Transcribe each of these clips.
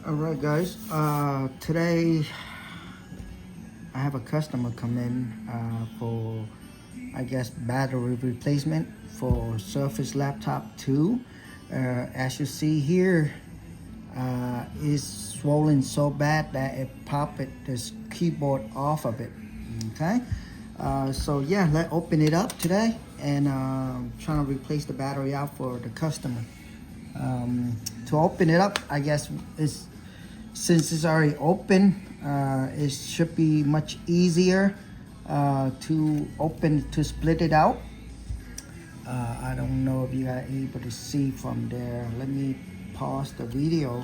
Alright guys, today I have a customer come in for, I guess, battery replacement for Surface Laptop 2. As you see here, it's swollen so bad that it popped this keyboard off of it. Okay, so yeah, let's open it up today and trying to replace the battery out for the customer. To open it up, I guess since it's already open, it should be much easier to split it out. I don't know if you are able to see from there. Let me pause the video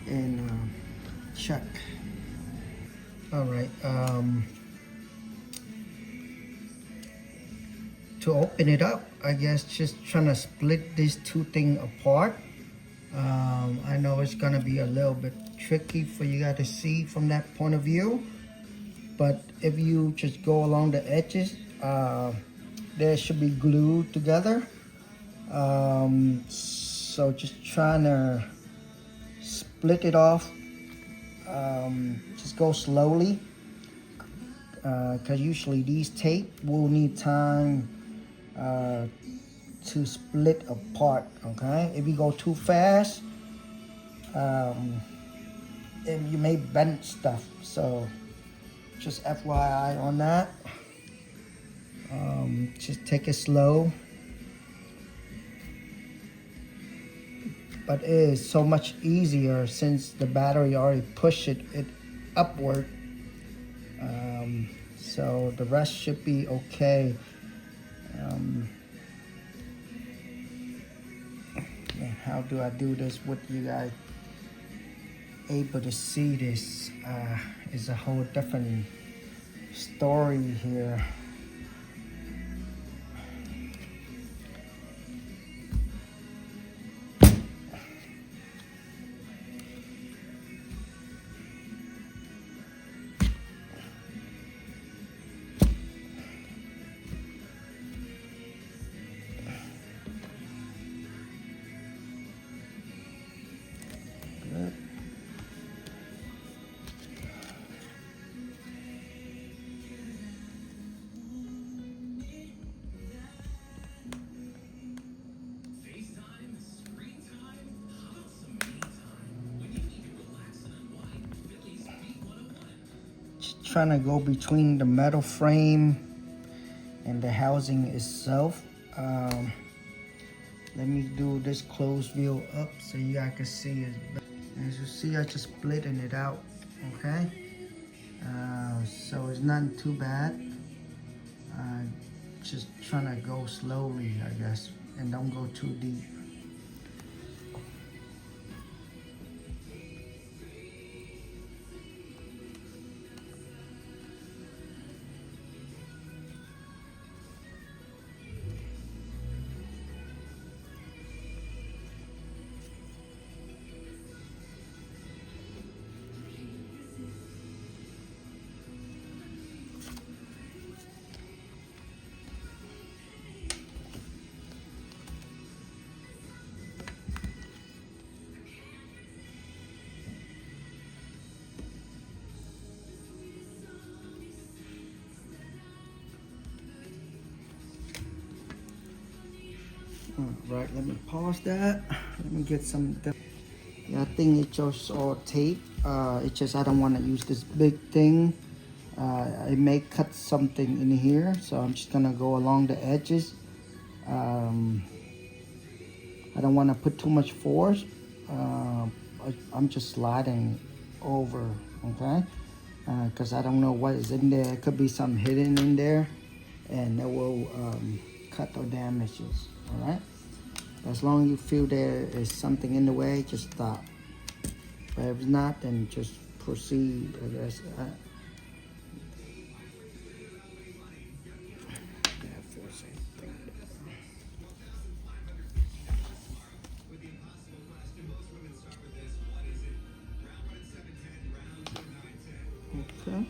and check. All right. To open it up, I guess just trying to split these two things apart. I know it's gonna be a little bit tricky for you guys to see from that point of view, but if you just go along the edges, they should be glued together. So just trying to split it off. Just go slowly, because usually these tape will need time to split apart. Okay, if you go too fast, you may bend stuff, so just FYI on that. Just take it slow, but it is so much easier since the battery already pushed it upward. So the rest should be okay. How do I do this with you guys able to see this? Is a whole different story here. Trying to go between the metal frame and the housing itself. Let me do this closed view up so you guys can see it. As you see, I just splitting it out. Okay, so it's not too bad. Just trying to go slowly, I guess, and don't go too deep. Right, let me pause that. Let me get some. Yeah, I think it's just all tape. It's just I don't want to use this big thing. I may cut something in here, so I'm just gonna go along the edges. I don't want to put too much force. I'm just sliding over, okay? Because I don't know what is in there. It could be something hidden in there, and it will cut or damages. All right. As long as you feel there is something in the way, just stop. But if not, then just proceed, I guess. Okay.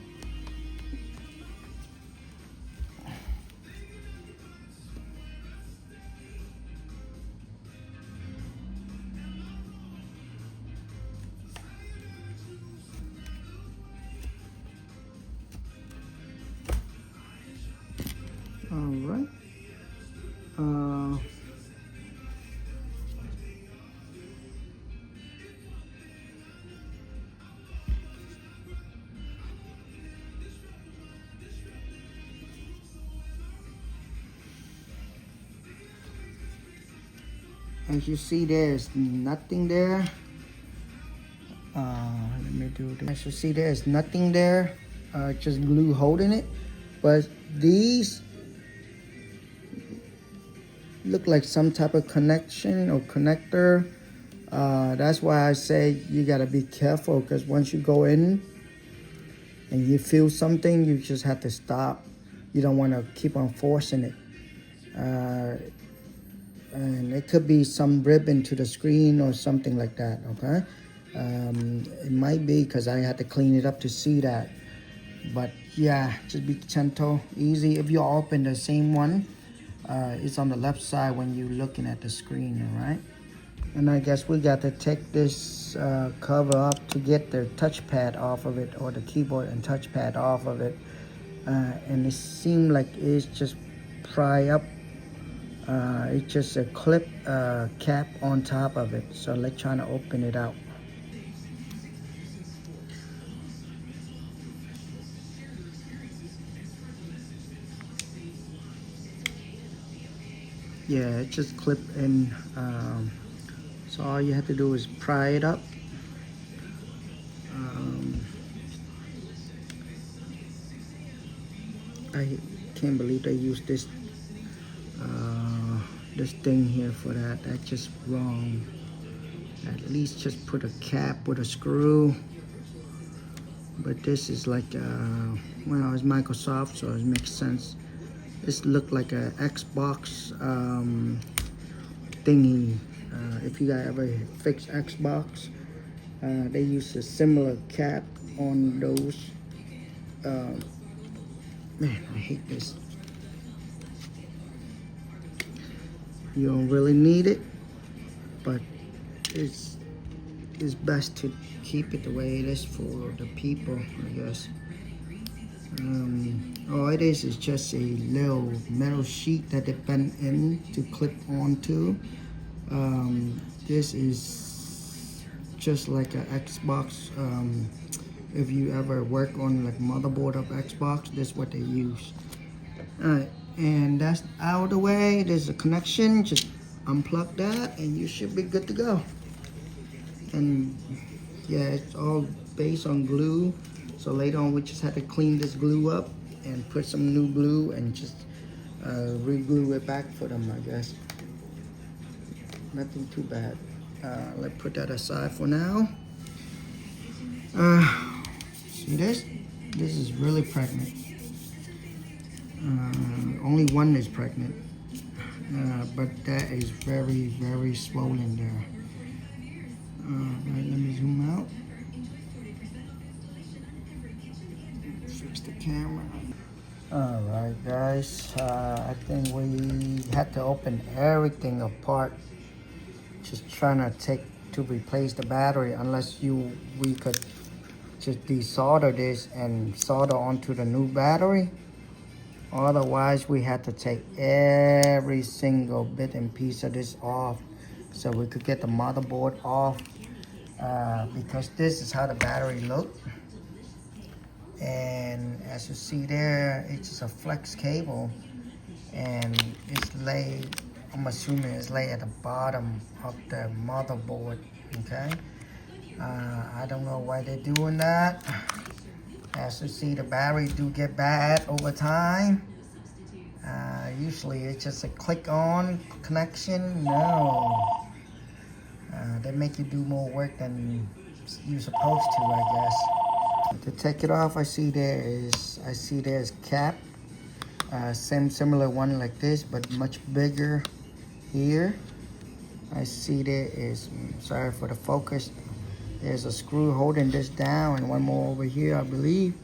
As you see, there's nothing there. Let me do this. As you see, there's nothing there. Just glue holding it. But these look like some type of connection or connector. That's why I say you gotta be careful, because once you go in and you feel something, you just have to stop. You don't want to keep on forcing it. And it could be some ribbon to the screen or something like that, okay? It might be, because I had to clean it up to see that. But yeah, just be gentle, easy. If you open the same one, it's on the left side when you're looking at the screen, all right? And I guess we got to take this cover up to get the touchpad off of it, or the keyboard and touchpad off of it. And it seemed like it's just pry up. It's just a clip cap on top of it. So let's try to open it out. Yeah, it just clip in. So all you have to do is pry it up. I can't believe they used this this thing here for that. That's just wrong. At least just put a cap with a screw. But this is like well, it's Microsoft, so it makes sense. This looked like a Xbox thingy. If you guys ever fix Xbox, they use a similar cap on those. Man, I hate this. You don't really need it, but it's best to keep it the way it is for the people, I guess. All it is just a little metal sheet that they bend in to clip onto. This is just like an Xbox. If you ever work on like motherboard of Xbox, this is what they use. Alright, and that's out of the way. There's a connection, just unplug that and you should be good to go. And yeah, it's all based on glue, so later on we just had to clean this glue up and put some new glue and just re-glue it back for them, I guess. Nothing too bad. Let's put that aside for now. See this? This is really pregnant. Only one is pregnant, but that is very, very swollen there. Right, let me zoom out. Fix the camera. Alright guys, I think we had to open everything apart. Just trying to replace the battery, unless we could just desolder this and solder onto the new battery. Otherwise, we had to take every single bit and piece of this off so we could get the motherboard off, because this is how the battery looked. And as you see there, it's just a flex cable, and it's laid, I'm assuming it's laid at the bottom of the motherboard, okay? I don't know why they're doing that. As you see, the battery do get bad over time. Usually it's just a click on connection. No. They make you do more work than you're supposed to, I guess. To take it off, I see there's cap. Similar one like this, but much bigger here. I see there is, sorry for the focus, there's a screw holding this down, and one more over here, I believe.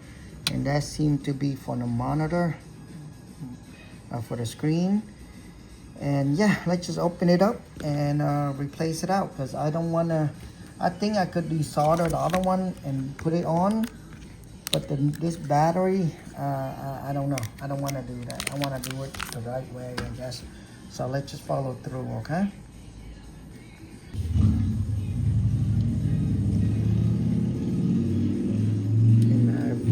And that seemed to be for the monitor, for the screen. And yeah, let's just open it up and replace it out, because I don't want to, I think I could desolder the other one and put it on. But this battery, I don't know. I don't want to do that. I want to do it the right way, I guess. So let's just follow through, okay?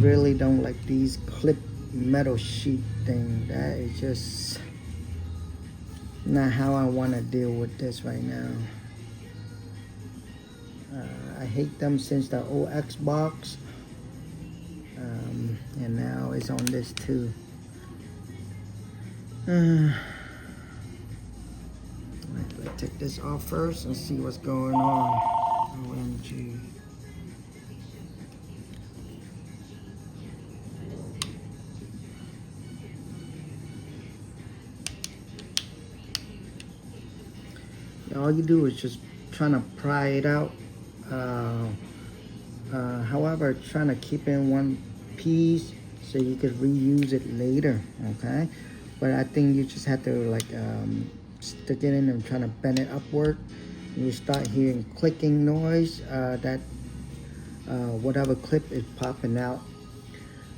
Really don't like these clip metal sheet thing. That is just, not how I want to deal with this right now. I hate them since the old Xbox, and now it's on this too. Let's take this off first and see what's going on. OMG. All you do is just trying to pry it out. However, trying to keep in one piece so you could reuse it later, okay? But I think you just have to like stick it in and trying to bend it upward. You start hearing clicking noise, that whatever clip is popping out.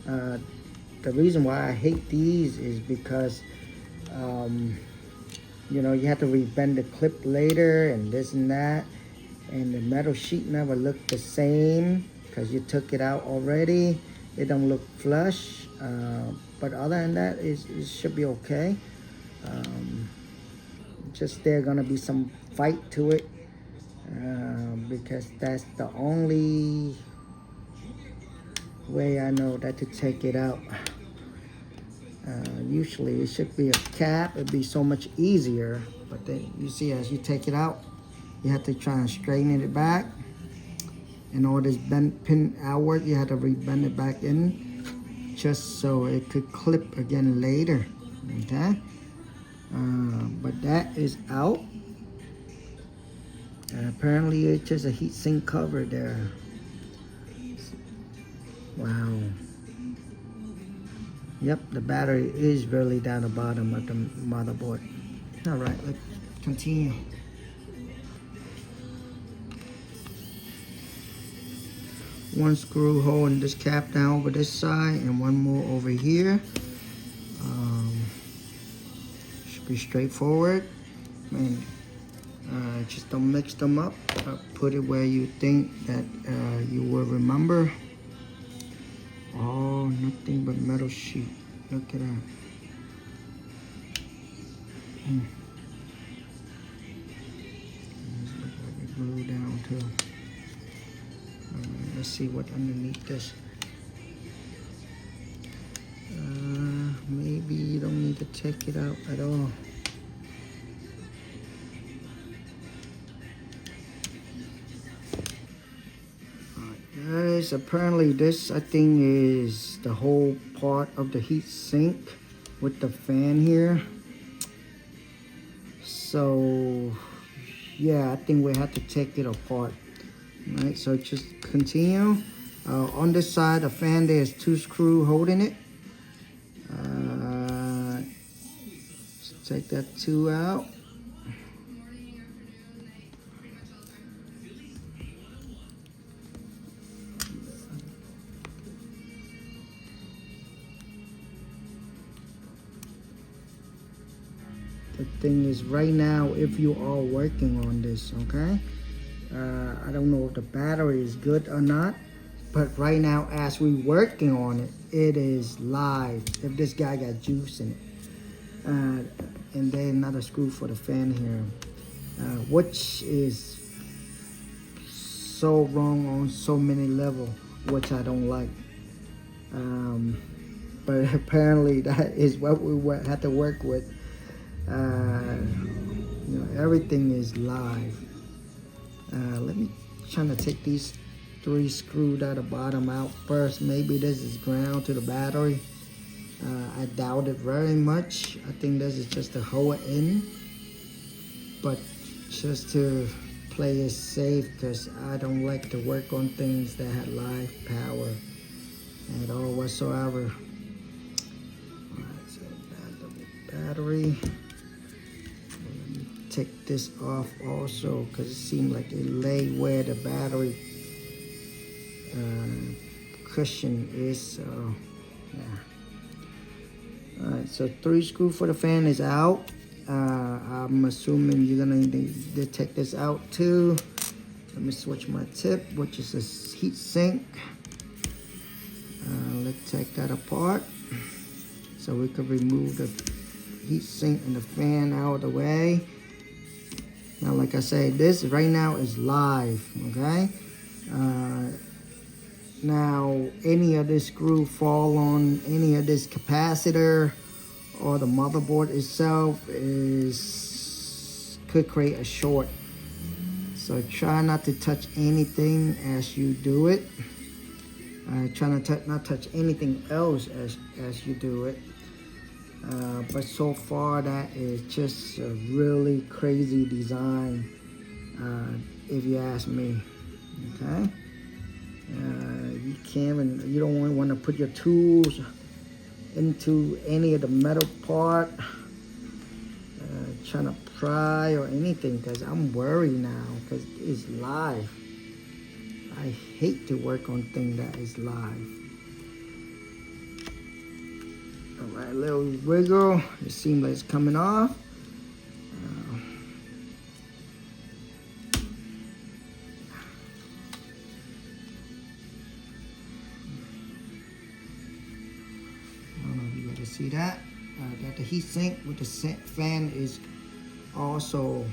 The reason why I hate these is because you know, you have to rebend the clip later and this and that, and the metal sheet never looked the same because you took it out already. It don't look flush, but other than that, it should be okay. Just there's gonna be some fight to it, because that's the only way I know that to take it out. Usually it should be a cap, it'd be so much easier, but then you see as you take it out, you have to try and straighten it back. And all this bent pin outward, you have to rebend it back in just so it could clip again later, okay? But that is out. Apparently it's just a heat sink cover there. Wow. Yep, the battery is really down the bottom of the motherboard. All right, let's continue. One screw holding this cap down over this side and one more over here. Should be straightforward. And just don't mix them up. Put it where you think that you will remember. Oh, nothing but metal sheet. Look at that. This looks like it's glued down too. Let's see what underneath this. Maybe you don't need to take it out at all. Guys, apparently this I think is the whole part of the heat sink with the fan here. So yeah, I think we have to take it apart. All right, so just continue. On this side, the fan, there's two screws holding it. Just take that two out. The thing is, right now, if you are working on this, okay? I don't know if the battery is good or not, but right now, as we working on it, it is live. If this guy got juice in it. And then another screw for the fan here, which is so wrong on so many levels, which I don't like. But apparently that is what we had to work with. You know, everything is live. Let me try to take these three screws at the bottom out first. Maybe this is ground to the battery. I doubt it very much. I think this is just to hold it in, but just to play it safe, because I don't like to work on things that have live power at all whatsoever. Alright, so that's the battery. Take this off also, because it seemed like it lay where the battery cushion is. So yeah. Alright, so three screw for the fan is out. I'm assuming you're gonna need to take this out too. Let me switch my tip, which is a heat sink. Let's take that apart so we can remove the heat sink and the fan out of the way. Now, like I said, this right now is live, okay? Now, any of this screw fall on any of this capacitor or the motherboard itself could create a short. So try not to touch anything as you do it. Try not touch anything else as you do it. But so far, that is just a really crazy design, if you ask me. Okay. You don't want to put your tools into any of the metal part, trying to pry or anything, because I'm worried now because it's live. I hate to work on things that is live. All right, little wiggle. It seems like it's coming off. See that? Got the heat sink with the fan is also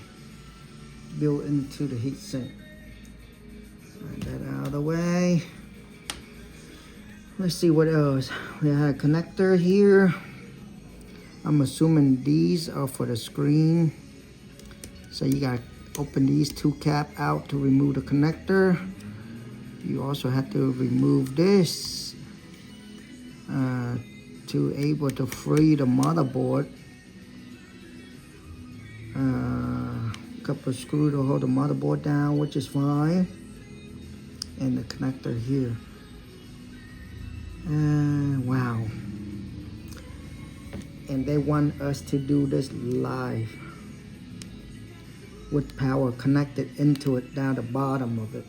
built into the heat sink. That out of the way. Let's see what else. We have a connector here. I'm assuming these are for the screen. So you gotta open these two cap out to remove the connector. You also have to remove this to able to free the motherboard. A couple of screws to hold the motherboard down, which is fine. And the connector here. Wow. And they want us to do this live with power connected into it down the bottom of it.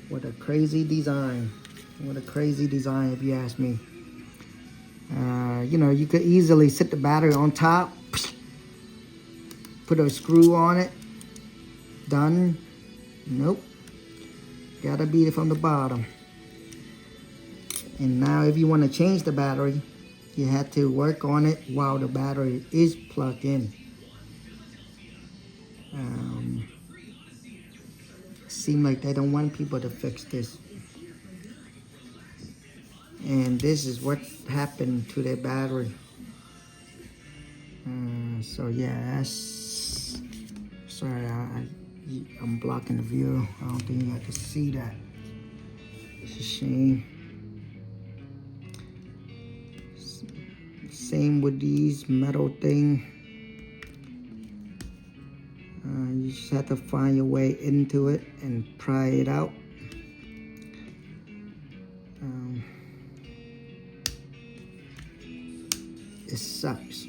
What a crazy design. What a crazy design, if you ask me. You know, you could easily sit the battery on top, put a screw on it, done. Nope. Gotta beat it from the bottom. And now if you want to change the battery, you have to work on it while the battery is plugged in. Seem like they don't want people to fix this. And this is what happened to their battery. So yeah, that's... Sorry, I'm blocking the view. I don't think you have to see that. It's a shame. Same with these metal thing. You just have to find your way into it and pry it out. It sucks.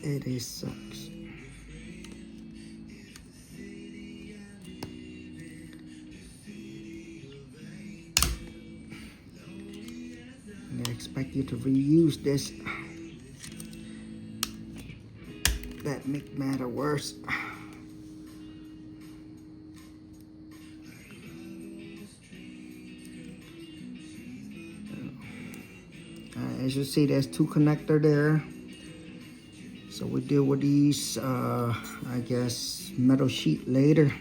It sucks. They expect you to reuse this. That makes matter worse. As you see, there's two connectors there. So we deal with these, I guess, metal sheet later.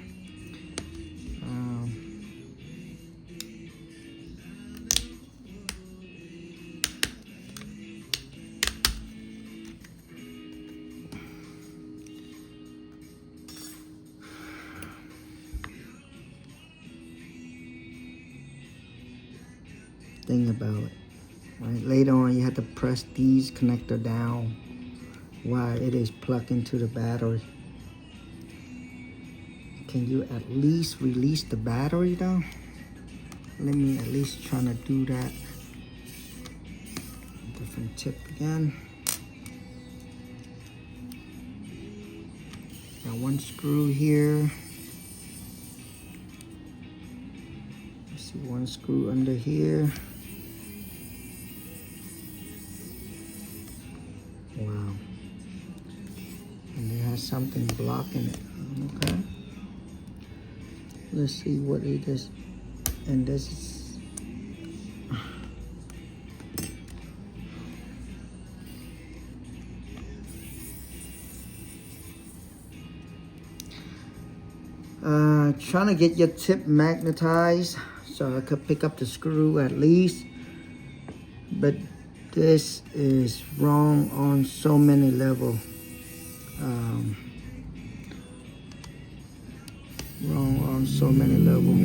Thing about it. Right, later on, you have to press these connector down while it is plugged into the battery. Can you at least release the battery though? Let me at least try to do that. Different tip again. Got one screw here. Let's see, one screw under here. Wow. And it has something blocking it. Okay. Let's see what it is. And this is trying to get your tip magnetized so I could pick up the screw at least, but this is wrong on so many levels. Wrong on so many levels.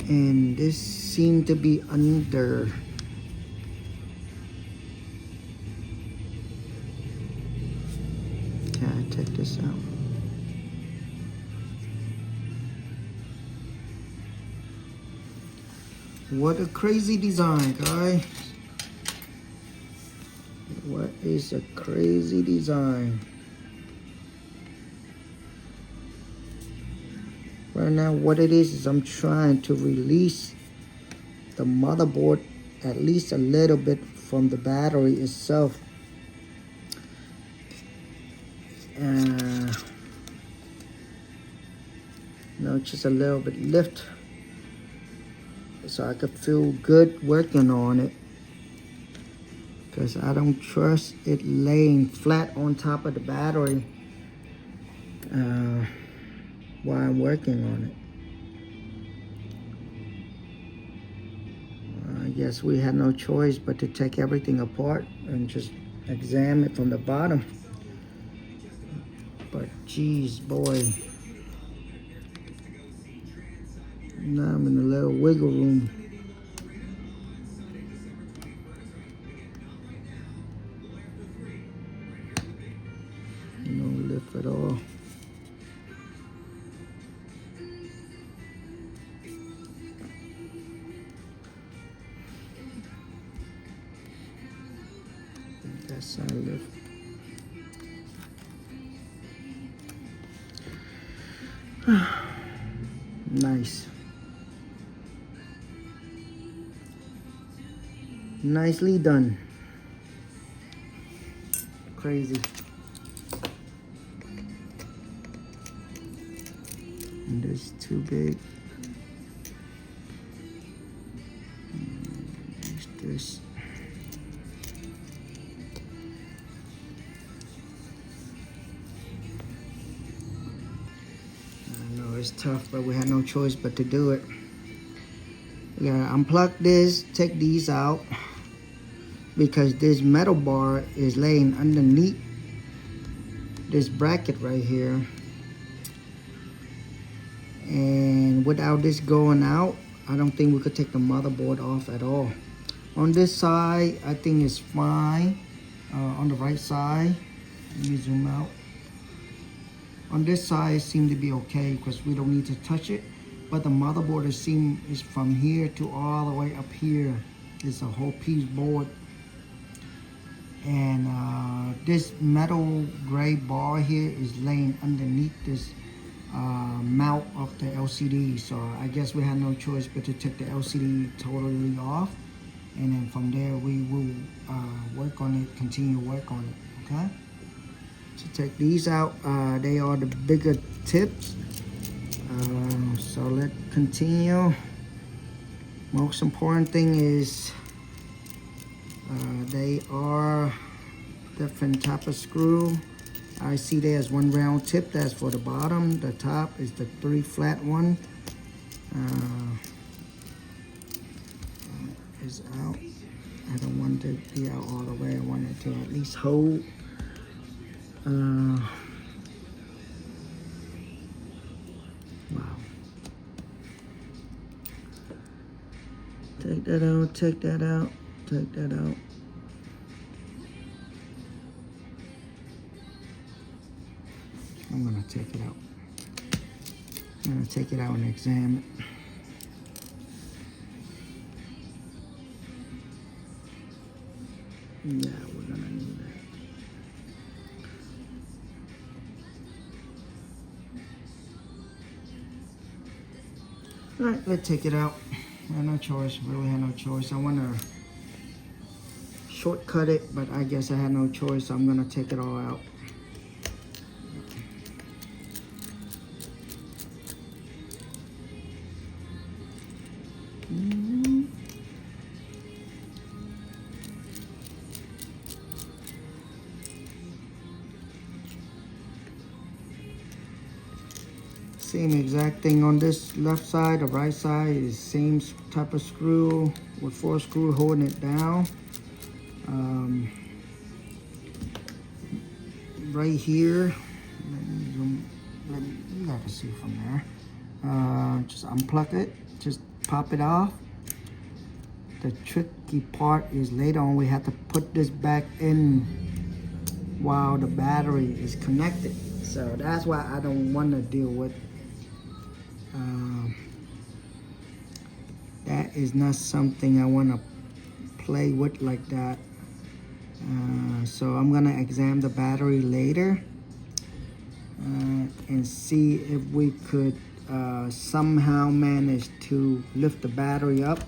And this seemed to be under. Can I take this out? What a crazy design, guys. What is a crazy design? Right now, what it is I'm trying to release the motherboard at least a little bit from the battery itself. Just a little bit lift so I could feel good working on it, because I don't trust it laying flat on top of the battery while I'm working on it. I guess we had no choice but to take everything apart and just examine it from the bottom. But geez, boy, now I'm in a little wiggle room. No lift at all. That's our lift. Nice. Nicely done. Crazy. And this too big. Use this. I know it's tough, but we had no choice but to do it. We gotta unplug this, take these out, because this metal bar is laying underneath this bracket right here. And without this going out, I don't think we could take the motherboard off at all. On this side, I think it's fine. On the right side, let me zoom out. On this side, it seemed to be okay because we don't need to touch it. But the motherboard is from here to all the way up here. It's a whole piece board. And this metal gray bar here is laying underneath this mount of the LCD. So I guess we had no choice but to take the LCD totally off. And then from there, we will work on it, continue to work on it, okay? So take these out. They are the bigger tips. So let's continue. Most important thing is they are different type of screw. I see there's one round tip that's for the bottom. The top is the 3 flat one. Is out. I don't want it to be out all the way. I want it to at least hold. Wow. Take that out, take that out, take that out. I'm gonna take it out. I'm gonna take it out and examine it. Yeah, we're gonna need that. All right, let's take it out. I had no choice, really had no choice. I wanna shortcut it, but I guess I had no choice, so I'm gonna take it all out. Same exact thing on this left side. The right side is same type of screw with 4 screws holding it down. Right here, you got to see from there. Just unplug it, just pop it off. The tricky part is later on we have to put this back in while the battery is connected. So that's why I don't want to deal with that. Is not something I want to play with like that. So I'm gonna examine the battery later and see if we could somehow manage to lift the battery up.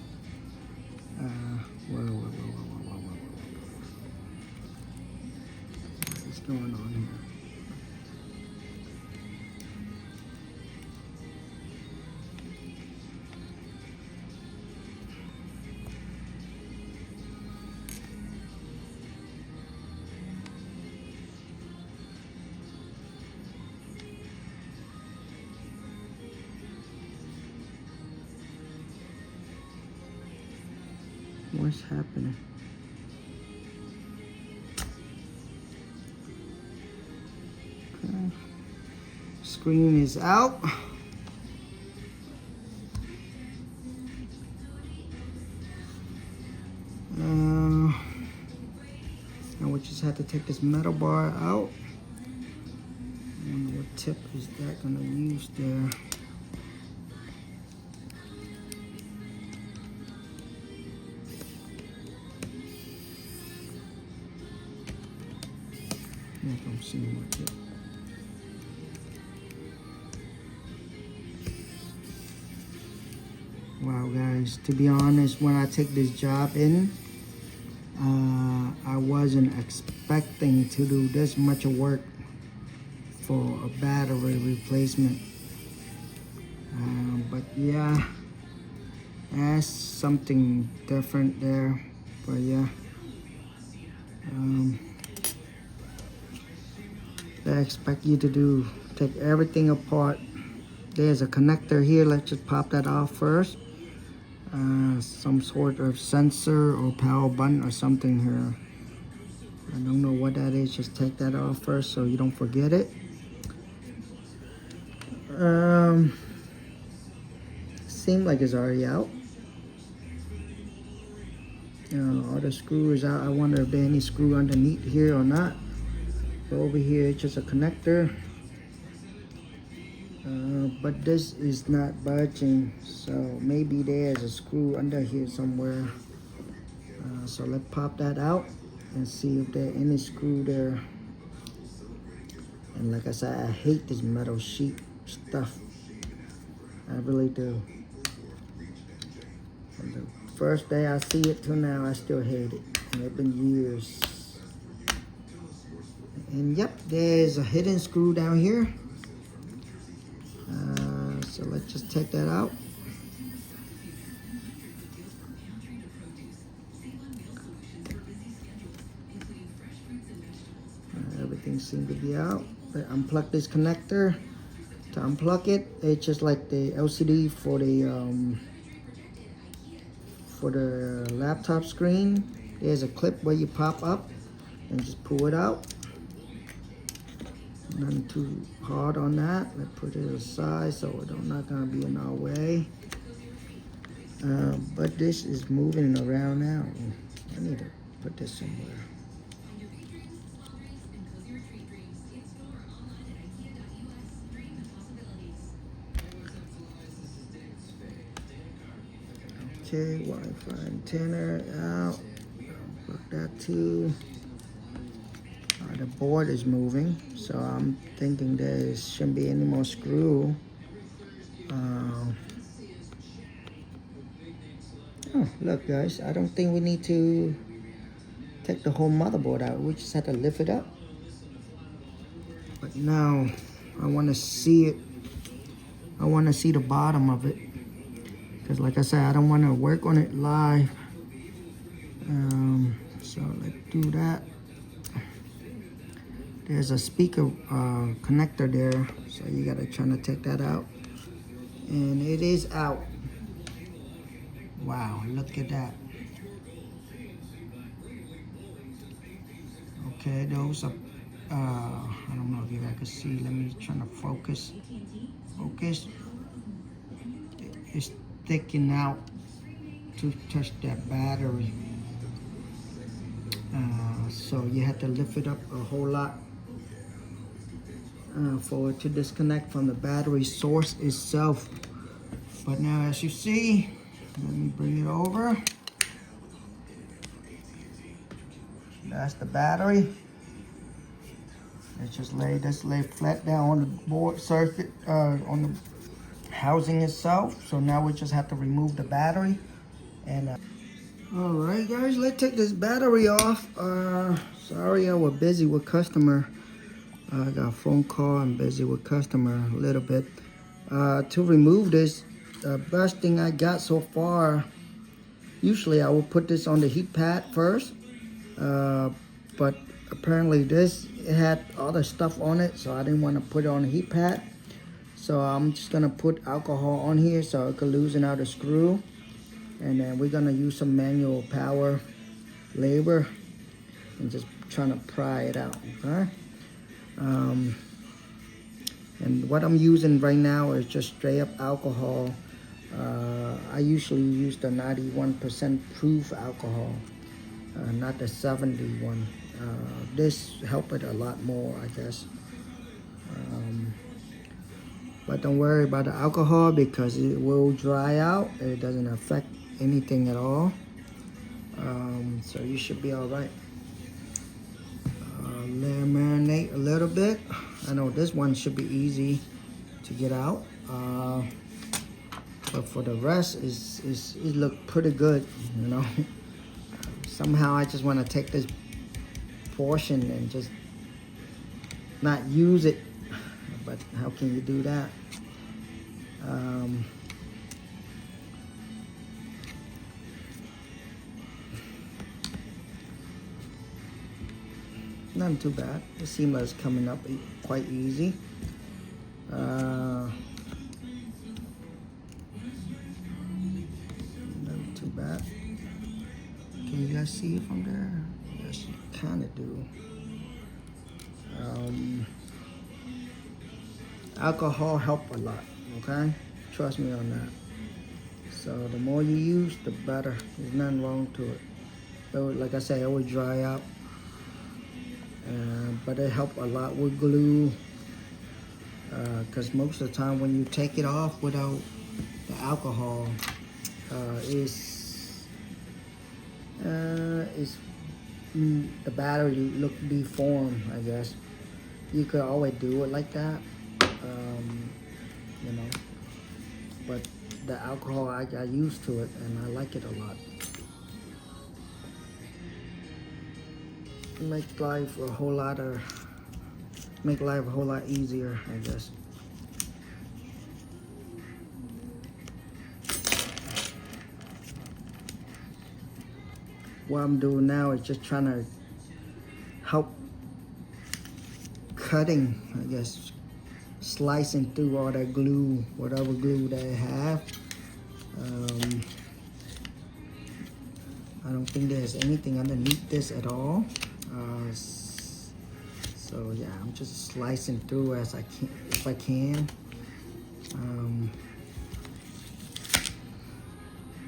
What's going on here? What's happening? Okay. Screen is out. Now we just have to take this metal bar out. I wonder what tip is that gonna use there. I don't see what tip. Wow, guys, to be honest, when I take this job in, I wasn't expecting to do this much work for a battery replacement. But yeah, that's something different there. But yeah, they expect you to take everything apart. There's a connector here. Let's just pop that off first. Some sort of sensor or power button or something here. I don't know what that is. Just take that off first so you don't forget it. Seems like it's already out. All the screws out. I wonder if there's any screw underneath here or not. But over here it's just a connector. But this is not budging, so maybe there's a screw under here somewhere. So let's pop that out and see if there's any screw there. And like I said, I hate this metal sheet stuff. I really do. From the first day I see it till now, I still hate it. And it's been years. And yep, there's a hidden screw down here. So let's just take that out. Everything seems to be out. But unplug this connector. To unplug it, it's just like the LCD for the laptop screen. There's a clip where you pop up and just pull it out. Nothing too hard on that. Let's put it aside so it's not gonna be in our way. But this is moving around now. I need to put this somewhere. Okay, Wi-Fi antenna out. Plug that too. The board is moving, so I'm thinking there shouldn't be any more screw. Oh, look guys, I don't think we need to take the whole motherboard out. We just have to lift it up. But now I want to see it. I want to see the bottom of it, because like I said, I don't want to work on it live. So let's do that. There's a speaker connector there, so you gotta try to take that out. And it is out. Wow, look at that. Okay, those are, I don't know if you guys can see. Let me try to focus. Focus. It's sticking out to touch that battery. So you have to lift it up a whole lot for it to disconnect from the battery source itself. But now as you see, let me bring it over. That's the battery. Let's just lay flat down on the board circuit, on the housing itself. So now we just have to remove the battery. And all right guys, let's take this battery off. Sorry, I was busy with customer. I got a phone call. I'm busy with customer a little bit. To remove this, the best thing I got so far, usually I will put this on the heat pad first, but apparently this, it had other stuff on it, so I didn't want to put it on the heat pad. So I'm just gonna put alcohol on here so it could loosen out the screw, and then we're gonna use some manual power labor and just trying to pry it out. Okay. And what I'm using right now is just straight up alcohol. I usually use the 91% proof alcohol, not the 71. This helped it a lot more, I guess. But don't worry about the alcohol because it will dry out. It doesn't affect anything at all. So you should be all right. Let it marinate a little bit. I know this one should be easy to get out. But for the rest, it looked pretty good, you know. Somehow I just want to take this portion and just not use it. But how can you do that? Not too bad. It seems like it's coming up quite easy. Not too bad. Can you guys see it from there? Yes, you kind of do. Alcohol help a lot, okay? Trust me on that. So the more you use, the better. There's nothing wrong to it. Though, like I said, it will dry out. But it helped a lot with glue. Because most of the time when you take it off without the alcohol, the battery look deformed, I guess. You could always do it like that, you know. But the alcohol, I got used to it and I like it a lot. Make life a whole lot easier, I guess. What I'm doing now is just trying to help cutting, I guess, slicing through all that glue, whatever glue they have. I don't think there's anything underneath this at all. So yeah, I'm just slicing through as I can, if I can.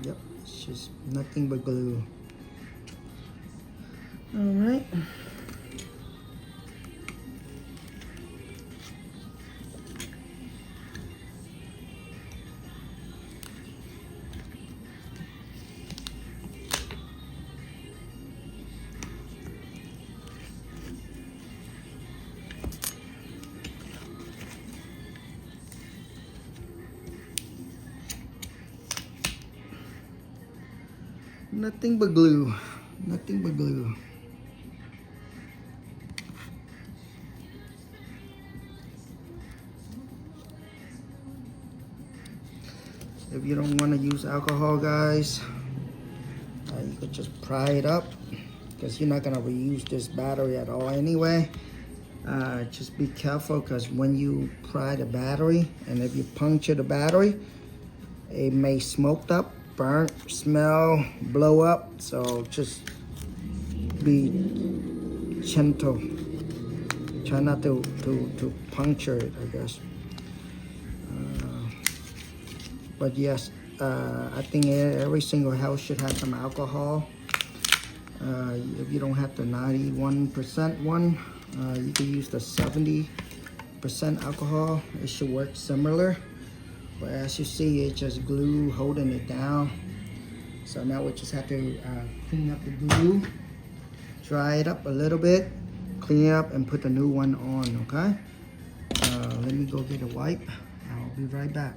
Yep, it's just nothing but glue. All right. Nothing but glue. Nothing but glue. If you don't want to use alcohol, guys, you could just pry it up, because you're not going to reuse this battery at all anyway. Just be careful, because when you pry the battery, and if you puncture the battery, it may smoke up, burn, smell, blow up. So just be gentle. Try not to puncture it, I guess. But yes, I think every single house should have some alcohol. If you don't have the 91% one, you can use the 70% alcohol. It should work similar. But as you see, it's just glue holding it down. So now we just have to clean up the glue, dry it up a little bit, clean it up, and put the new one on, okay? Let me go get a wipe. I'll be right back.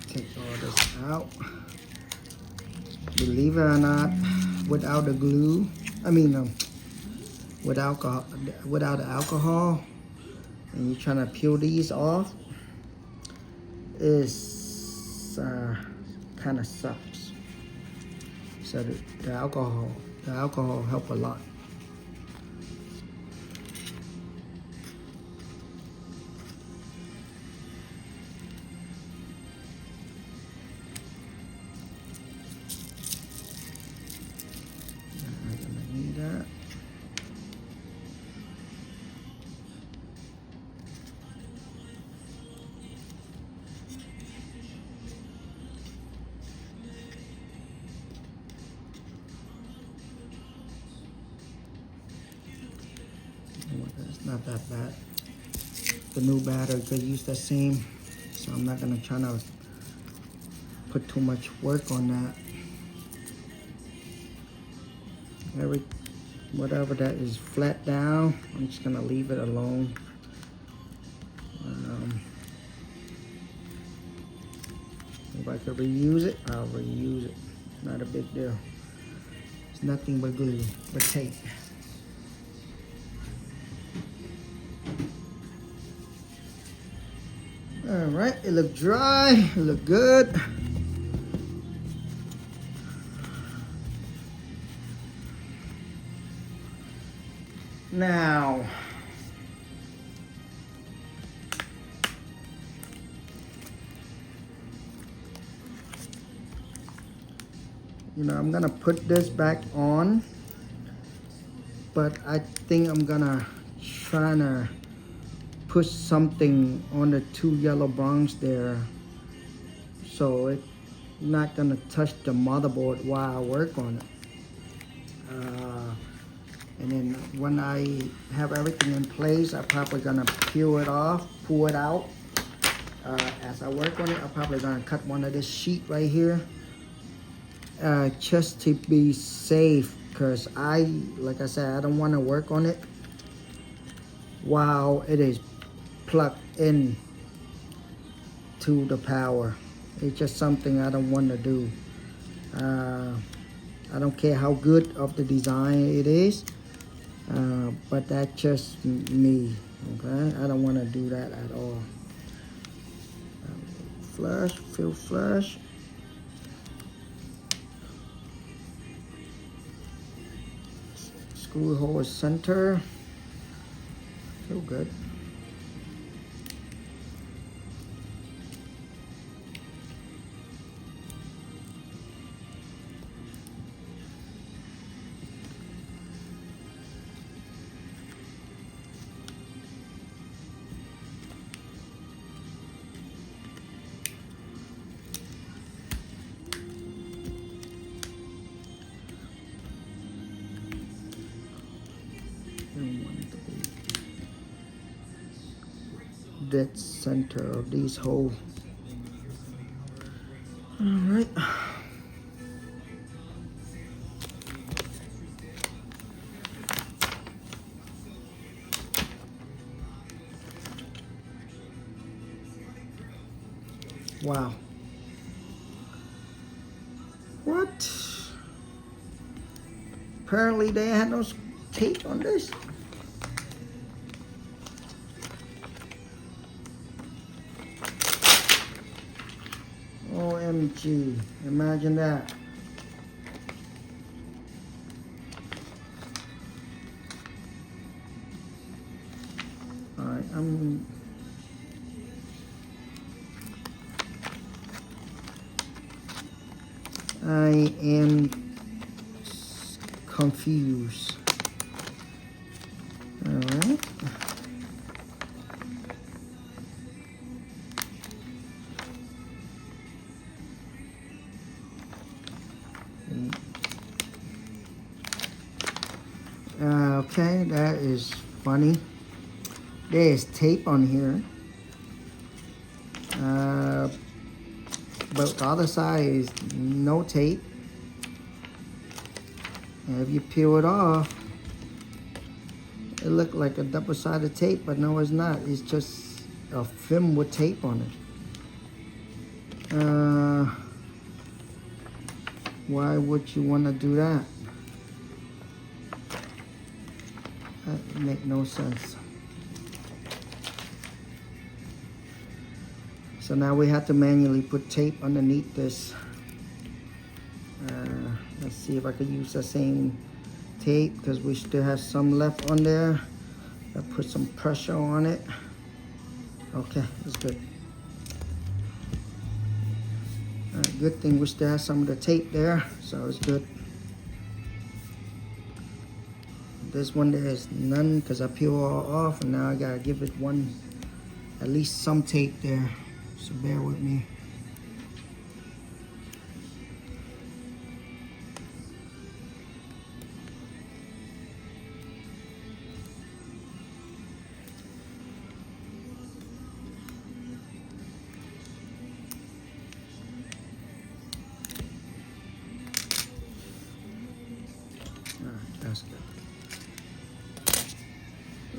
Take all this out. Believe it or not, without the glue, without the alcohol, and you're trying to peel these off, is kind of sucks. So the alcohol help a lot. It's not that bad. The new battery could use the same, so I'm not gonna try to put too much work on that. Whatever that is flat down, I'm just gonna leave it alone. If I could reuse it, I'll reuse it. Not a big deal. It's nothing but glue, but tape. All right, it looked dry, it looked good. Now, I'm gonna put this back on, but I think I'm gonna try to push something on the two yellow bronze there, so it's not gonna touch the motherboard while I work on it. And then when I have everything in place, I'm probably gonna peel it off, pull it out. As I work on it, I'm probably gonna cut one of this sheet right here, just to be safe, because like I said, I don't want to work on it while it is plugged in to the power. It's just something I don't want to do. I don't care how good of the design it is, but that's just me, okay? I don't want to do that at all. Flush, feel flush. Screw hole is center. Feel good. dead center of these holes. All right. Wow. What? Apparently they had no tape on this. OMG, imagine that. All right, I am confused. All right. Okay, that is funny. There is tape on here. But the other side is no tape. And if you peel it off, it looked like a double-sided tape, but no, it's not. It's just a film with tape on it. Why would you want to do that? That make no sense. So now we have to manually put tape underneath this. Let's see if I could use the same tape because we still have some left on there. I'll put some pressure on it. Okay, that's good. Good thing we still have some of the tape there, so it's good. This one there is none because I peel all off, and now I gotta give it one, at least some tape there. So bear with me. That's good.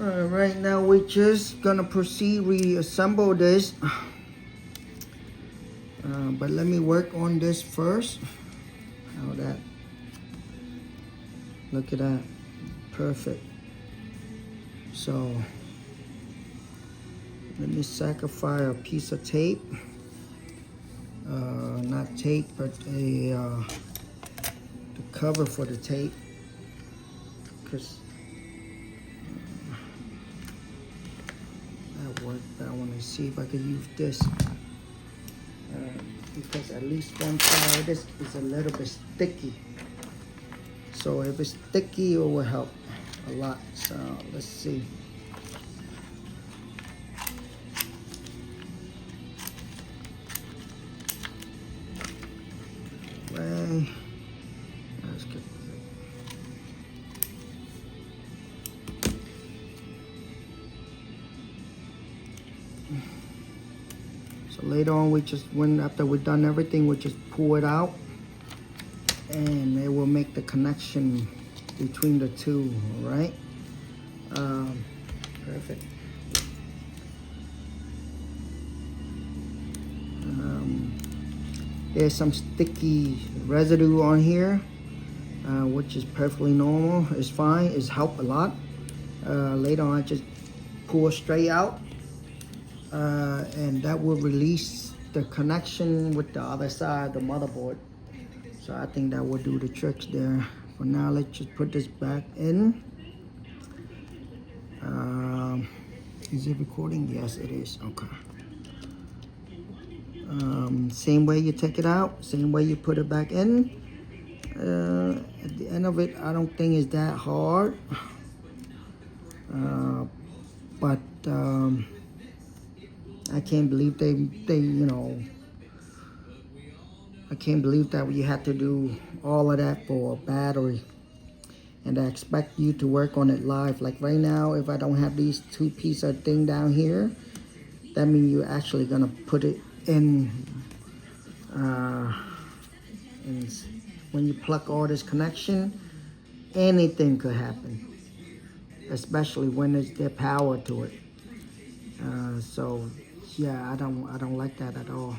All right, now we're just gonna proceed reassemble this. But let me work on this first. How that? Look at that, perfect. So let me sacrifice a piece of tape. Not tape, but the cover for the tape. Because that worked. I want to see if I could use this. Because at least one side of this is a little bit sticky. So if it's sticky, it will help a lot. So let's see. Right. That's good. So later on, after we're done everything, we just pull it out, and it will make the connection between the two. All right. Perfect. There's some sticky residue on here, which is perfectly normal. It's fine. It's helped a lot. Later on, I just pull straight out. And that will release the connection with the other side, the motherboard. So I think that will do the tricks there. For now, let's just put this back in. Is it recording? Yes, it is. Okay. Same way you take it out, same way you put it back in. At the end of it, I don't think it's that hard. But I can't believe they I can't believe that you had to do all of that for a battery, and I expect you to work on it live. Like right now, if I don't have these two pieces of thing down here, that means you're actually gonna put it in, and when you plug all this connection, anything could happen, especially when there's power to it. So yeah, I don't like that at all.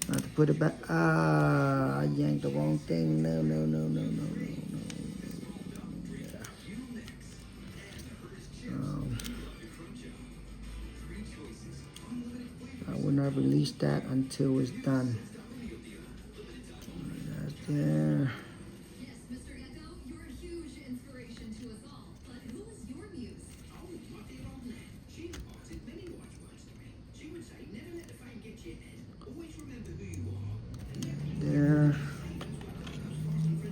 I have to put it back. I yanked the wrong thing. No. Yeah. I will not release that until it's done. That's there. There.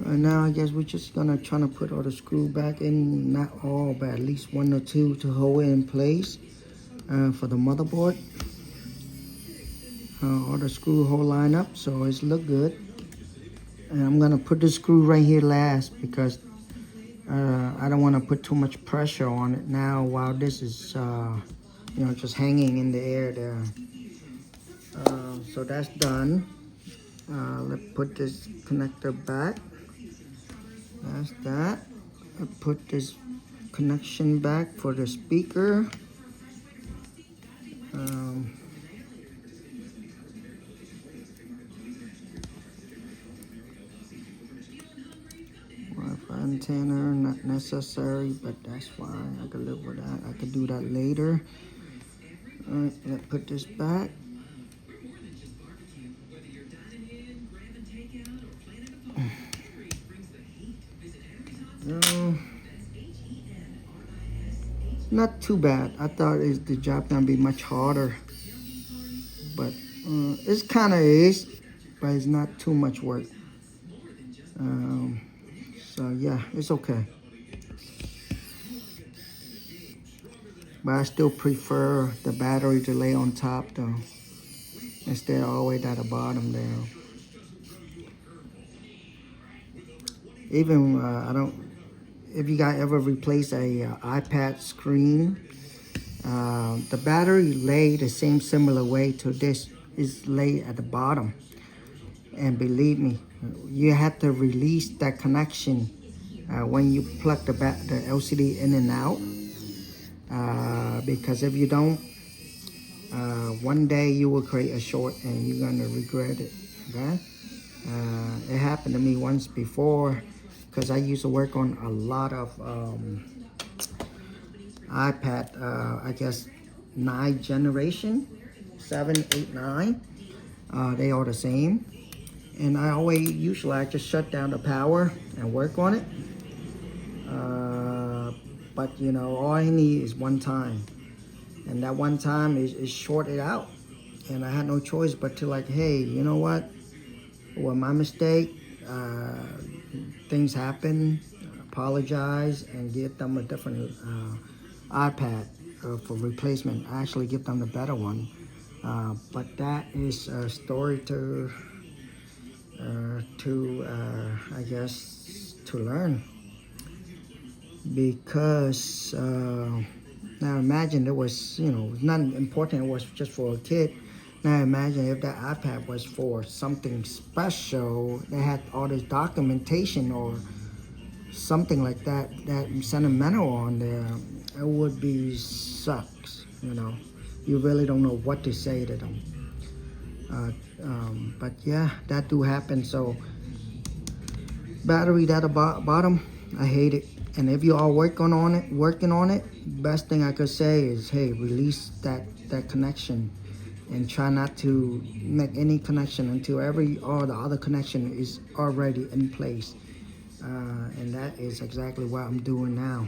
Now I guess we're just gonna try to put all the screw back in, not all, but at least one or two to hold it in place for the motherboard. All the screw hole line up, so it's look good. And I'm gonna put the screw right here last because I don't want to put too much pressure on it now while this is just hanging in the air there. So that's done. Let's put this connector back. That's that. I put this connection back for the speaker. Wi-Fi antenna, not necessary, but that's fine. I can live with that. I can do that later. Alright, let's put this back. No, not too bad. I thought the job gonna be much harder, but it's kind of is, but it's not too much work. So yeah, it's okay. But I still prefer the battery to lay on top though, instead of all the way at the bottom there. Even I don't. If you guys ever replace a iPad screen, the battery lay the same similar way to this is laid at the bottom. And believe me, you have to release that connection when you plug the LCD in and out. Because if you don't, one day you will create a short and you're gonna regret it. Okay? It happened to me once before because I used to work on a lot of iPad. I guess 9 generation, 7, 8, 9. They are the same. And usually I just shut down the power and work on it. But all I need is one time. And that one time is shorted out. And I had no choice but to hey, you know what? It was my mistake. Things happen. Apologize and give them a different iPad for replacement. I actually give them the better one. But that is a story to I guess to learn, because now imagine it was nothing important, it was just for a kid. Now imagine if that iPad was for something special, they had all this documentation or something like that sentimental on there, it would be sucks. You really don't know what to say to them. But yeah, that do happen. So battery at the bottom, I hate it. And if you are working on it, best thing I could say is, hey, release that connection and try not to make any connection until all the other connection is already in place. And that is exactly what I'm doing now.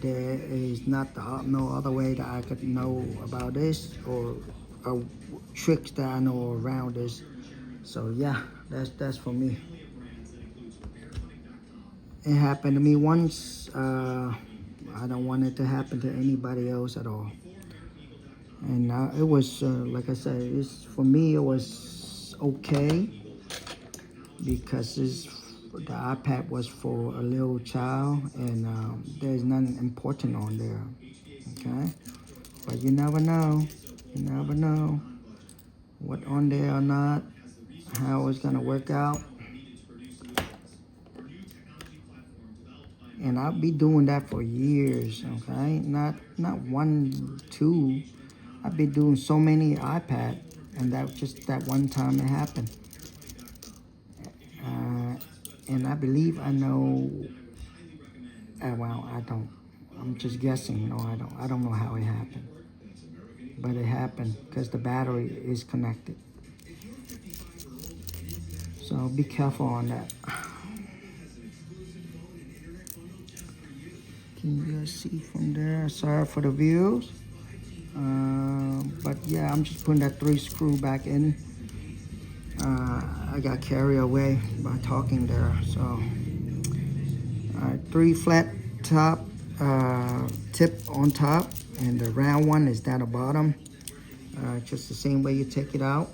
There is no other way that I could know about this or tricks that I know around this. So yeah, that's for me. It happened to me once. I don't want it to happen to anybody else at all. And it was like I said, for me it was okay because the iPad was for a little child and there's nothing important on there. okay? But you never know. You never know what on there or not, how it's gonna work out. And I'll be doing that for years, okay? Not one, two. I've been doing so many iPad, and that just that one time it happened. And I believe I know. Well, I don't. I'm just guessing. No, I don't. I don't know how it happened, but it happened because the battery is connected. So be careful on that. Can you guys see from there? Sorry for the views. But yeah, I'm just putting that 3 screw back in. I got carried away by talking there. So, 3 flat top tip on top, and the round one is down the bottom. Just the same way you take it out.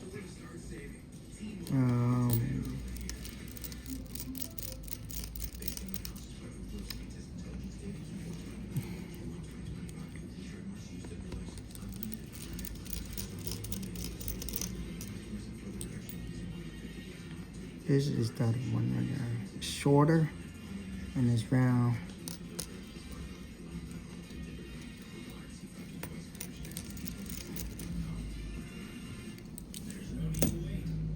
This is that one right there. Shorter and it's round.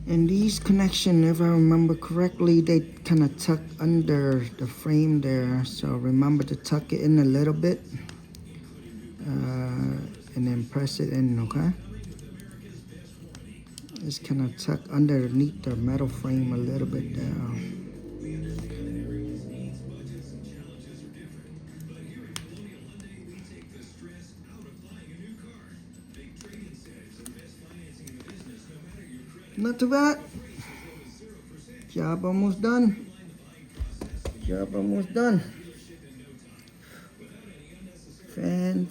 And these connection, if I remember correctly, they kind of tuck under the frame there. So remember to tuck it in a little bit. And then press it in, okay? It's kind of tucked underneath the metal frame a little bit down. Not too bad. Job almost done. Job almost done. Fan.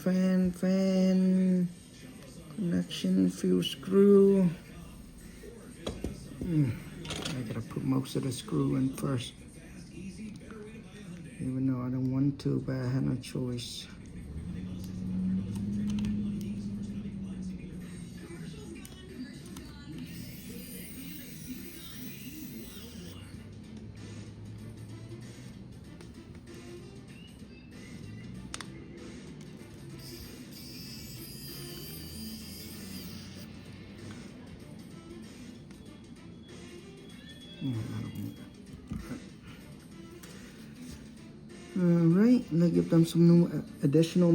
Connection, few screw. I gotta put most of the screw in first. Even though I don't want to, but I had no choice. Alright, let's give them some new additional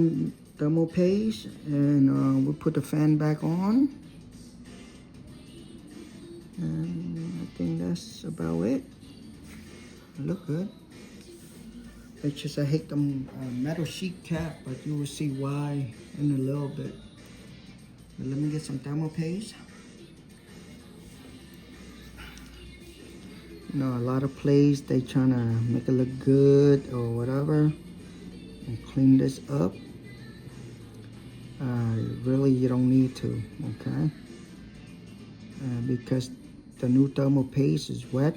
thermal paste, and we'll put the fan back on. And I think that's about it. Look good. It's just I hate the metal sheet cap, but you will see why in a little bit. But let me get some thermal paste. You know, a lot of plays, they trying to make it look good or whatever, and clean this up. Really, you don't need to, okay? Because the new thermal paste is wet,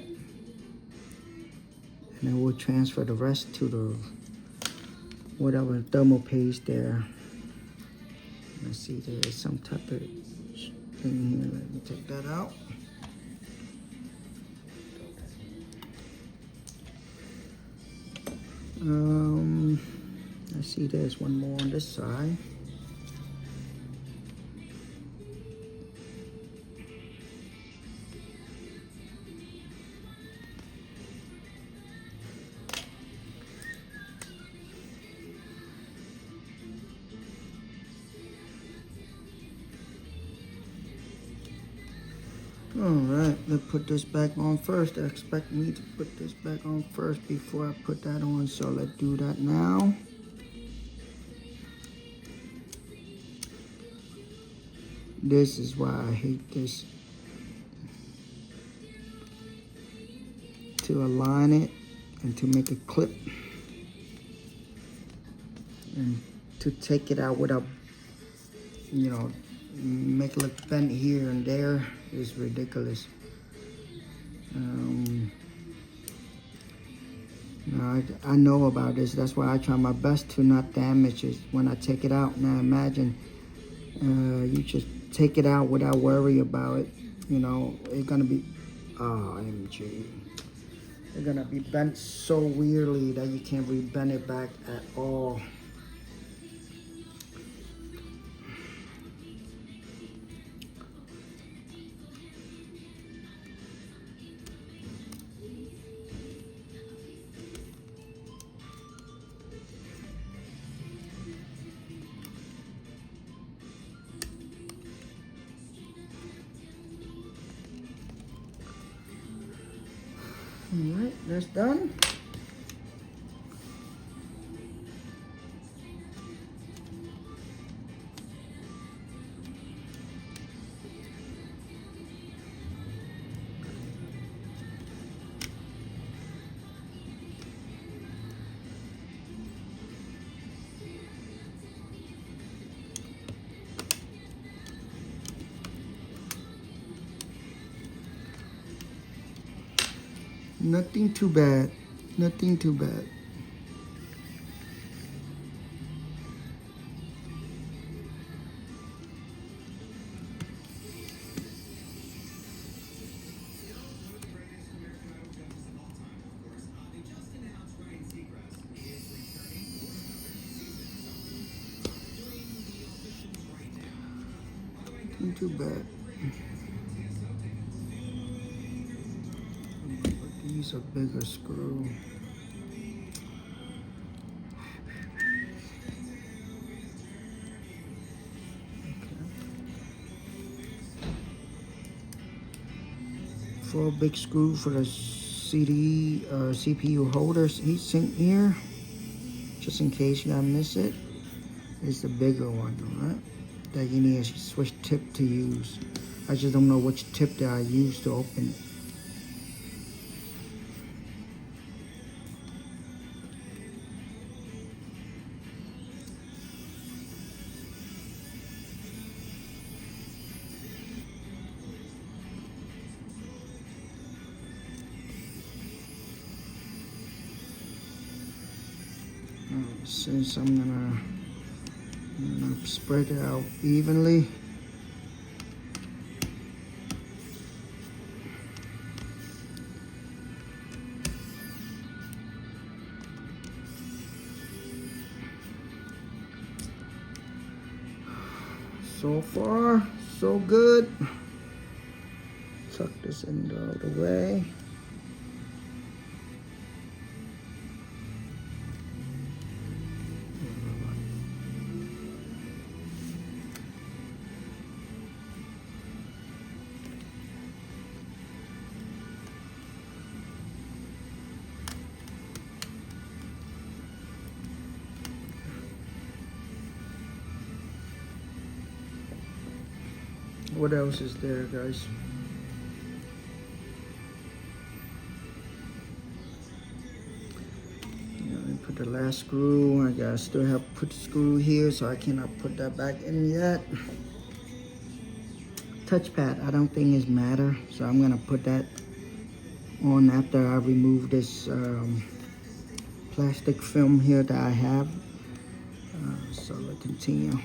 and it will transfer the rest to the whatever thermal paste there. Let's see, there is some type of thing here. Let me take that out. I see there's one more on this side. Alright, let's put this back on first. They expect me to put this back on first before I put that on, so let's do that now. This is why I hate this. To align it and to make a clip. And to take it out without, you know, make it look bent here and there is ridiculous. Now I know about this. That's why I try my best to not damage it when I take it out. Now imagine you just take it out without worry about it. You know, it's gonna be, OMG. It's gonna be bent so weirdly that you can't re-bend it back at all. Alright, that's done. Nothing too bad. Nothing too bad. Nothing too bad. But these are bigger screw. Four big screw for the CD CPU holders heatsink here, just in case you gotta miss it. It's the bigger one, alright? That you need a switch tip to use. I just don't know which tip that I use to open it. Since I'm gonna spread it out evenly. So far, so good. Tuck this end all the way. What else is there, guys? Put the last screw. I gotta still have to put the screw here, so I cannot put that back in yet. Touchpad, I don't think it matter, so I'm gonna put that on after I remove this plastic film here that I have. So let's continue.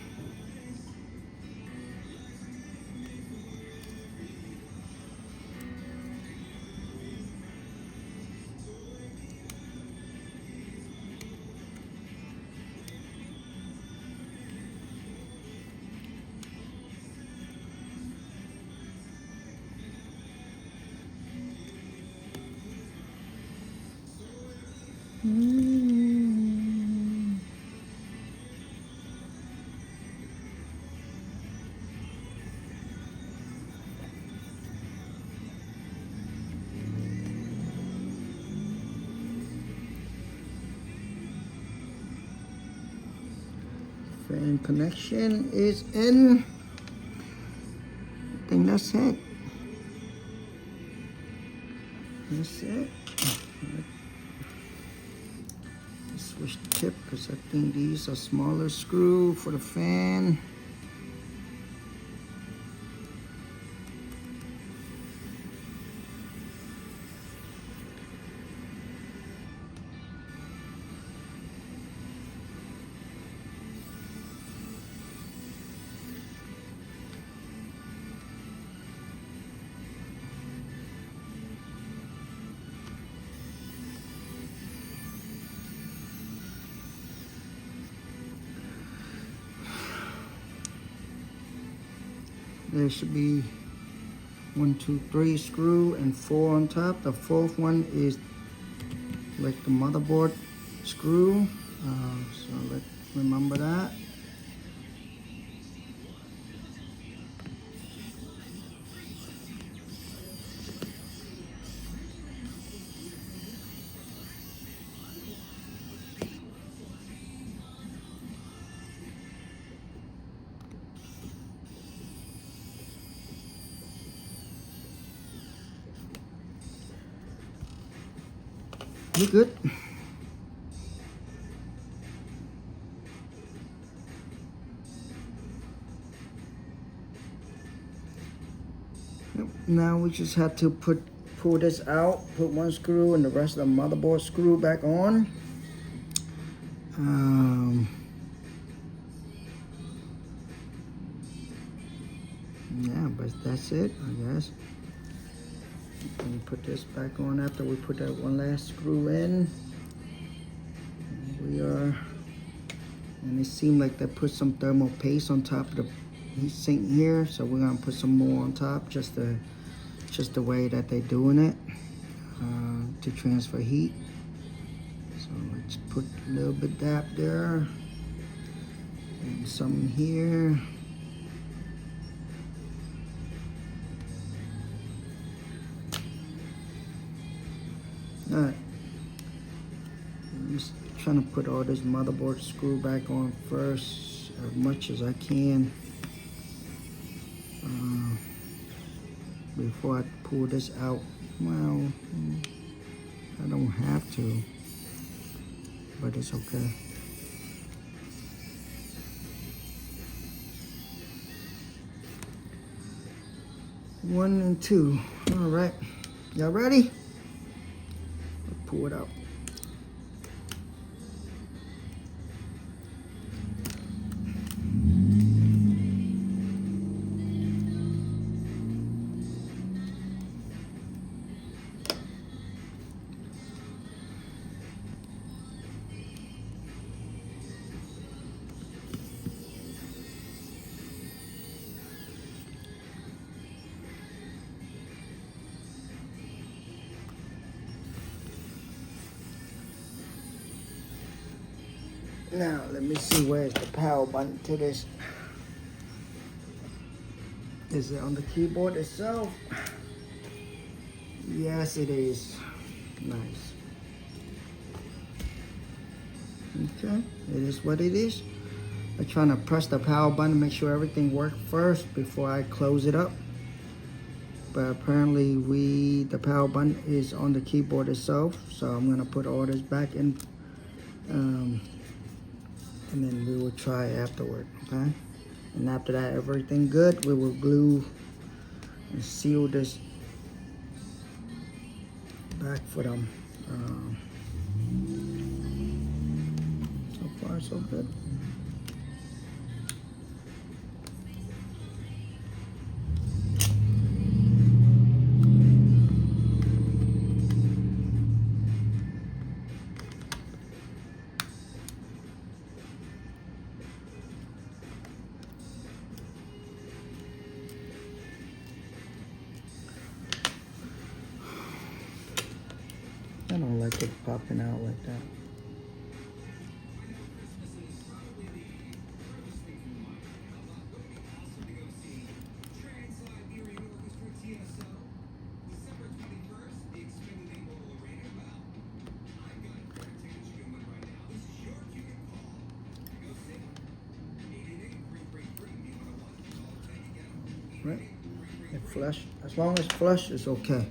Fan connection is in. I think that's it. That's it. Switch the tip because I think these are smaller screw for the fan. There should be 1, 2, 3 screw and 4 on top. The fourth one is like the motherboard screw. So let's remember that. You good? Yep. Now we just have to pull this out, put one screw and the rest of the motherboard screw back on. Yeah, but that's it, I guess. And put this back on after we put that one last screw in. We are, and it seemed like they put some thermal paste on top of the heat sink here, so we're gonna put some more on top, just the way that they're doing it, to transfer heat. So let's put a little bit that there, and some here. Alright, I'm just trying to put all this motherboard screw back on first, as much as I can, before I pull this out. Well, I don't have to, but it's okay. One and two. All right, y'all ready? Pull it out. Now, let me see, where's the power button to this? Is it on the keyboard itself? Yes, it is. Nice. Okay, it is what it is. I'm trying to press the power button to make sure everything works first before I close it up. But apparently the power button is on the keyboard itself, so I'm gonna put all this back in. And then we will try afterward, okay? And after that, everything good, we will glue and seal this back for them. So far, so good. I don't like it popping out like that. Right? It flush. As long as flush, it's okay.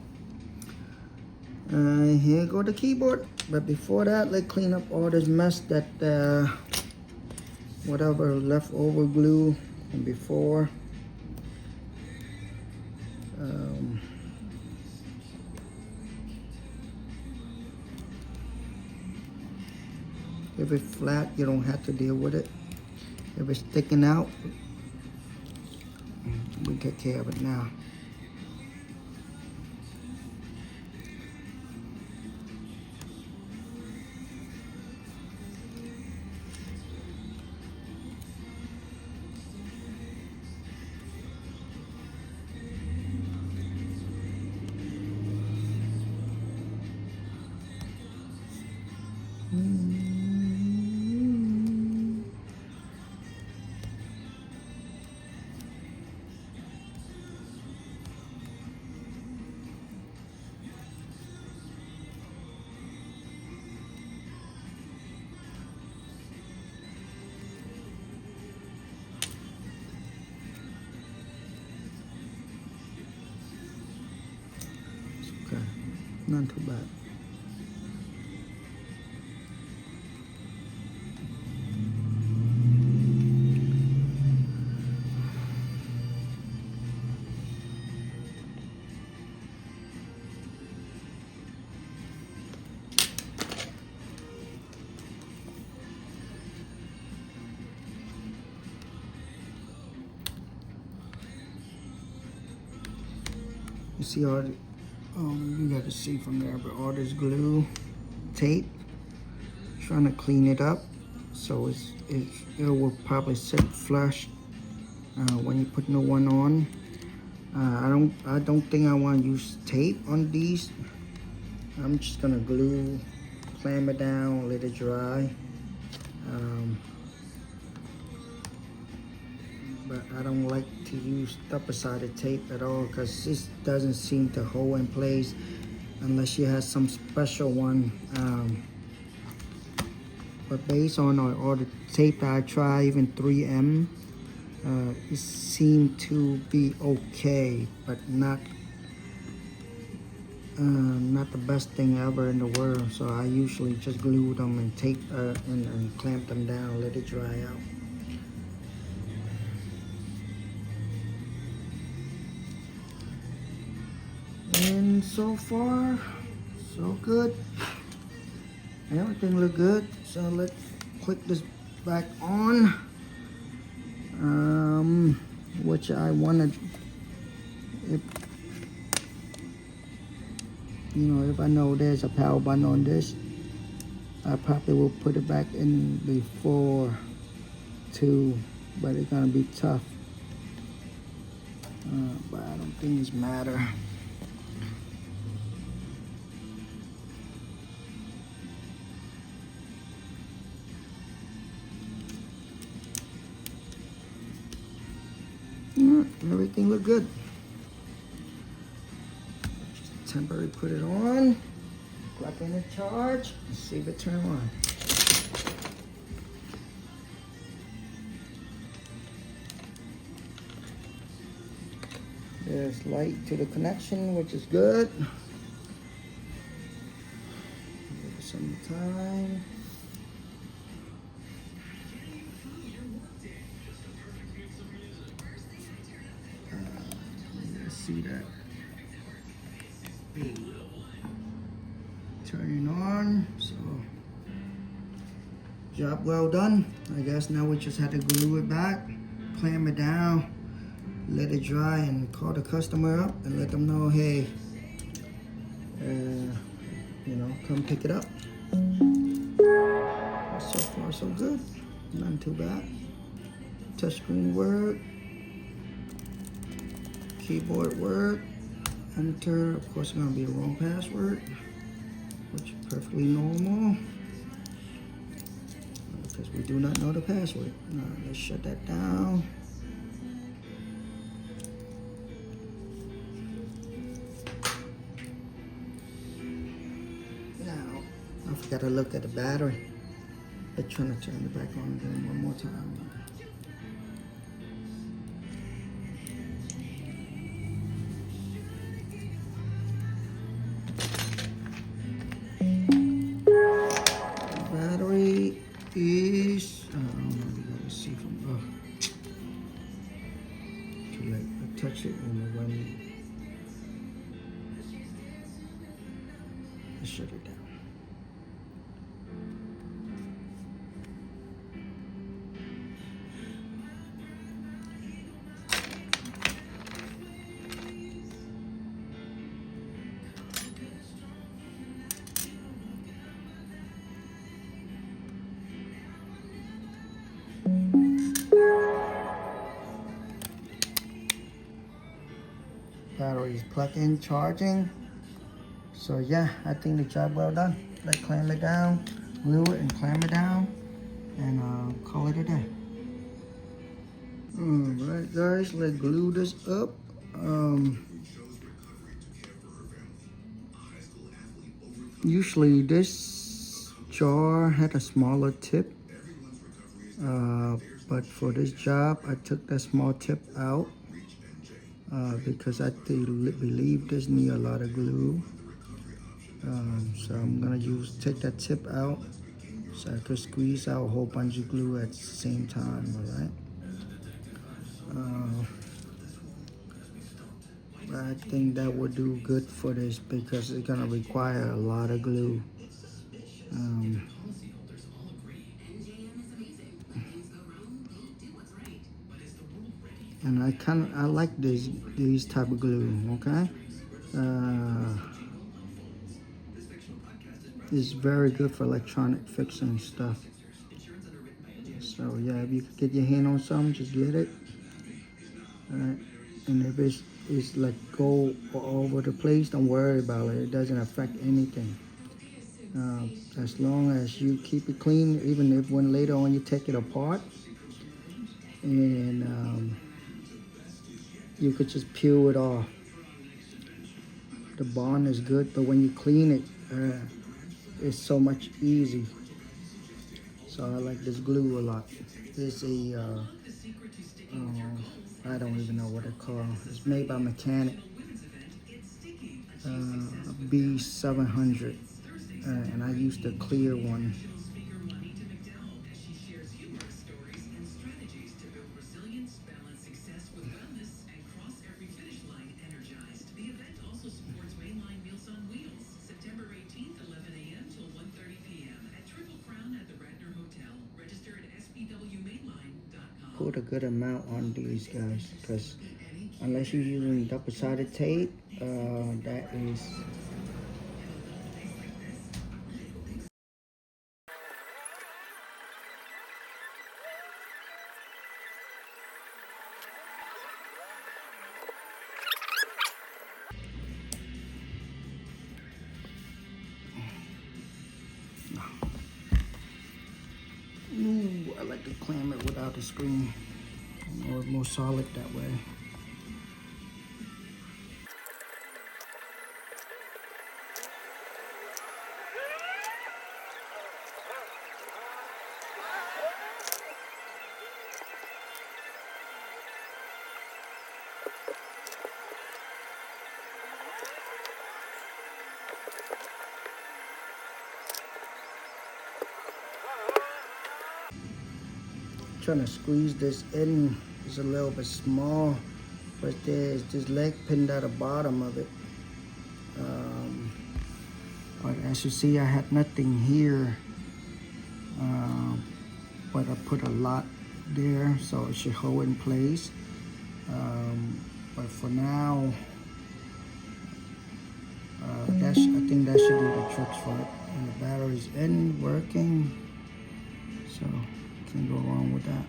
Here go the keyboard, but before that, let's clean up all this mess that whatever leftover glue from before. If it's flat, you don't have to deal with it. If it's sticking out, we take care of it now. Not too bad. You see all the, you got to see from there, but all this glue, tape, trying to clean it up so it will probably sit flush when you put new one on. I don't think I want to use tape on these. I'm just gonna glue, clamp it down, let it dry. But I don't like to use double-sided tape at all because this doesn't seem to hold in place unless you have some special one. But based on all the tape that I tried, even 3M, it seemed to be okay, but not the best thing ever in the world. So I usually just glue them and tape and clamp them down, let it dry out. And so far, so good. Everything look good. So let's click this back on. Which I wanted, if you know, if I know there's a power button on this, I probably will put it back in before too, but it's gonna be tough. But I don't think it's matter. Everything look good. Just temporarily put it on, plug in the charge, and see if it turn on. There's light to the connection, which is good. Give it some time. See that turning on. So job well done. I guess now we just have to glue it back, clamp it down, let it dry, and call the customer up and let them know, hey, you know, come pick it up. So far so good, not too bad. Touchscreen work, keyboard work, enter. Of course, it's gonna be the wrong password, which is perfectly normal because we do not know the password. Now, let's shut that down. Now, I forgot to look at the battery. I'm trying to turn it back on again one more time. Is I don't know if you guys see from too late. I touch it and when I shut it down. Battery is plugged in, charging. So yeah, I think the job well done. Let's clamp it down, glue it and clamp it down, and call it a day. Alright guys, let's glue this up. Usually this jar had a smaller tip, but for this job I took that small tip out. Because I believe this need a lot of glue. So I'm gonna take that tip out so I could squeeze out a whole bunch of glue at the same time, all right? I think that would do good for this because it's gonna require a lot of glue. And I like these type of glue, okay? It's very good for electronic fixing stuff. So yeah, if you could get your hand on some, just get it. Alright. And if it's like go all over the place, don't worry about it. It doesn't affect anything. As long as you keep it clean, even if when later on you take it apart, and you could just peel it off. The bond is good, but when you clean it, it's so much easy. So I like this glue a lot. It's a I don't even know what it's called. It's made by Mechanic. B700, and I used the clear one. Put a good amount on these guys, because unless you're using double-sided tape, that is ooh, I like to clamp it without the screen. More solid that way. Trying to squeeze this in. It's a little bit small, but there's this leg pinned at the bottom of it. But as you see, I had nothing here, but I put a lot there, so it should hold in place. But for now, I think that should do the tricks for it. And the battery's in, working, so can't go wrong with that.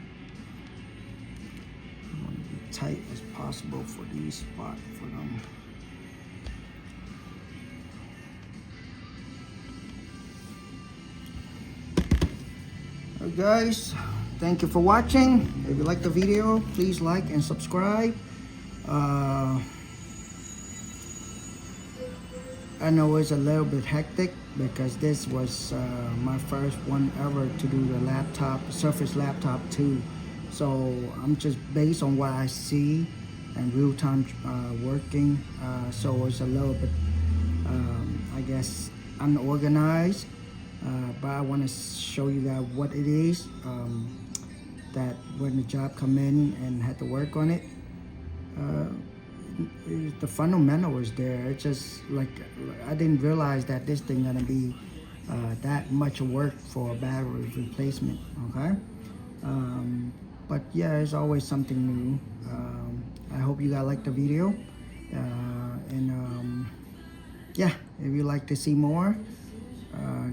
I want to be tight as possible for these spots for them. Alright guys, thank you for watching. If you like the video, please like and subscribe. I know it's a little bit hectic because this was my first one ever to do the laptop, Surface Laptop 2. So I'm just based on what I see and real-time working. So it's a little bit, I guess, unorganized. But I want to show you guys what it is, that when the job come in and had to work on it, the fundamental is there. It's just like I didn't realize that this thing gonna be that much work for a battery replacement. Okay, but yeah, it's always something new. I hope you guys like the video, and yeah, if you like to see more,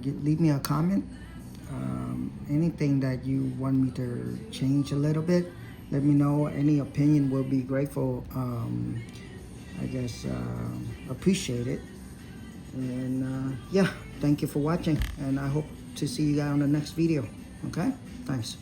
leave me a comment. Anything that you want me to change a little bit, let me know. Any opinion will be grateful. I guess appreciate it. And yeah, thank you for watching, and I hope to see you guys on the next video. Okay, thanks.